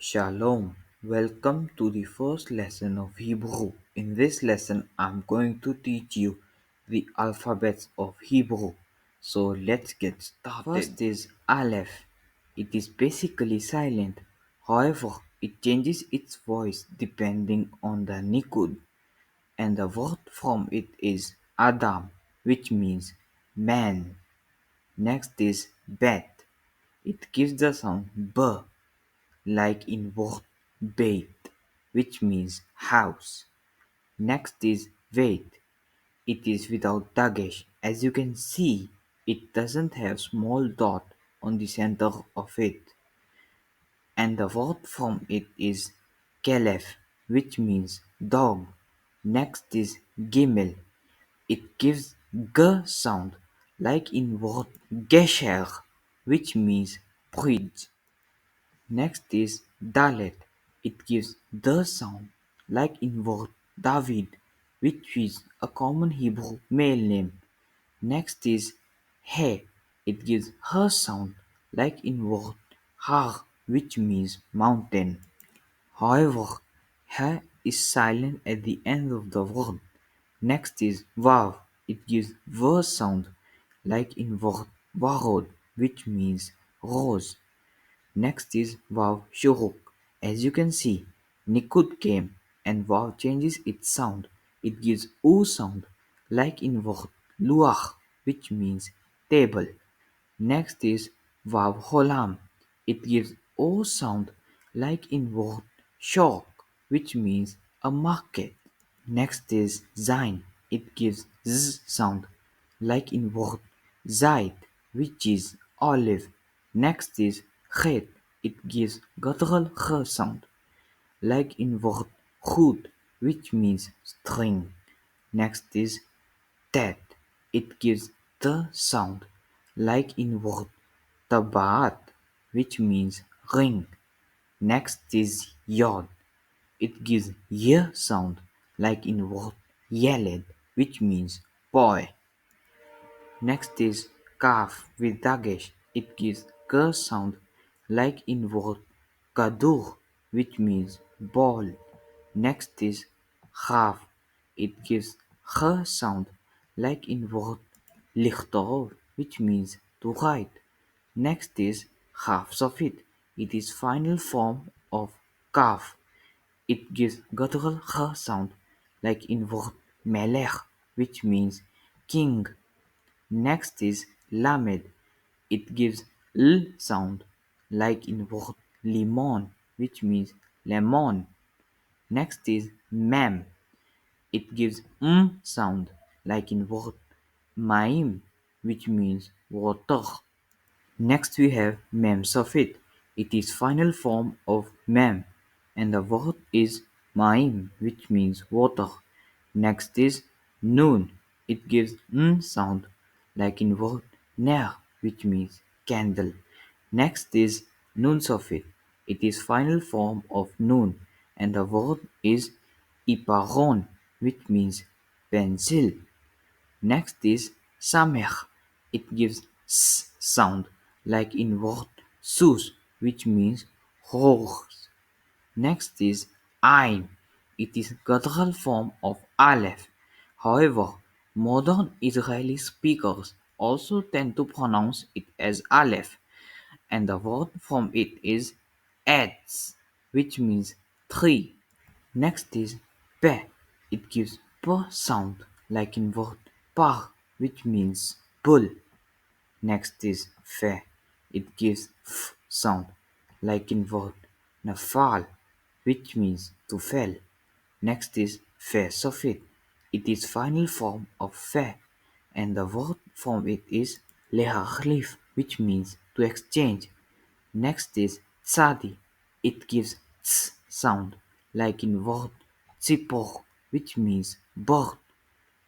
Shalom. Welcome to the first lesson of Hebrew. In this lesson, I'm going to teach you the alphabets of Hebrew. So let's get started. First is Aleph. It is basically silent. However, it changes its voice depending on the Nikud. And the word from it is Adam, which means man. Next is Bet. It gives the sound B like in word bait, which means house. Next is wait. It is without dagesh. As you can see, it doesn't have small dot on the center of it. And the word from it is kelef, which means dog. Next is gimel. It gives g sound, like in word gesher, which means bridge. Next is Dalet. It gives the sound, like in word David, which is a common Hebrew male name. Next is He. It gives her sound, like in word Har, which means mountain. However, He is silent at the end of the word. Next is Vav. It gives the sound, like in word Varod, which means rose. Next is Vav Shuruk. As you can see, Nikud came and Vav changes its sound. It gives O sound like in word Luach, which means table. Next is Vav Holam. It gives O sound like in word Shok, which means a market. Next is Zain. It gives Z sound like in word Zaid, which is olive. Next is Chet. It gives guttural Ch sound like in word Chut, which means string. Next is Tet. It gives the sound like in word Tabaat, which means ring. Next is Yod. It gives Y sound like in word Yeled, which means boy. Next is Kaf with Dagesh. It gives K sound like in word Kadur, which means ball. Next is Chaf. It gives H sound like in word Lichtov, which means to write. Next is Chaf Sofit. It is final form of Kaf. It gives guttural H sound like in word Melech, which means king. Next is Lamed. It gives L sound like in word limon, which means lemon. Next is Mem. It gives sound like in word maim, which means water. Next we have Mem Safit. It is final form of Mem and the word is Maim, which means water. Next is Noon. It gives sound like in word Ner, which means candle. Next is Nun Safit. It is final form of Noon and the word is Iparon, which means pencil. Next is Samech. It gives s sound like in word sus, which means horse. Next is Ain. It is guttural form of Aleph. However, modern Israeli speakers also tend to pronounce it as Aleph, and the word from it is Etz, which means tree. Next is Pe. It gives P sound like in word par, which means bull. Next is Fe. It gives F sound like in word nafal, which means to fell. Next is Fe Sofit. It is final form of Fe, and the word from it is leharlif, which means to exchange. Next is Tsadi. It gives ts sound like in word tzipor, which means bird.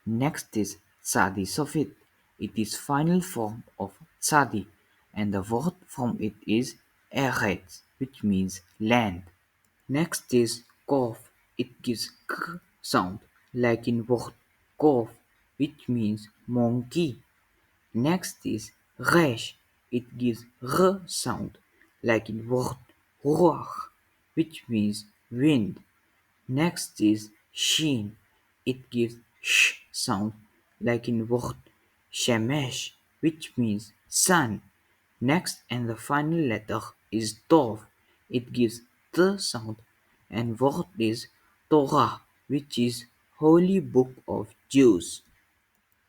Next is Tsadi Sofit. It is final form of Tsadi and the word from it is Eretz, which means land. Next is Kof. It gives k sound like in word Kof, which means monkey. Next is Resh. It gives r sound like in word Ruach. which means wind. Next is sheen. It gives sh sound like in word shemesh, which means sun. Next and the final letter is tov. It gives the sound and word is Torah, which is holy book of Jews.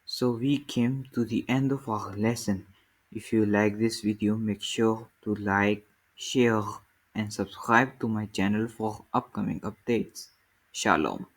So we came to the end of our lesson. If you like this video, make sure to like, share and subscribe to my channel for upcoming updates. Shalom.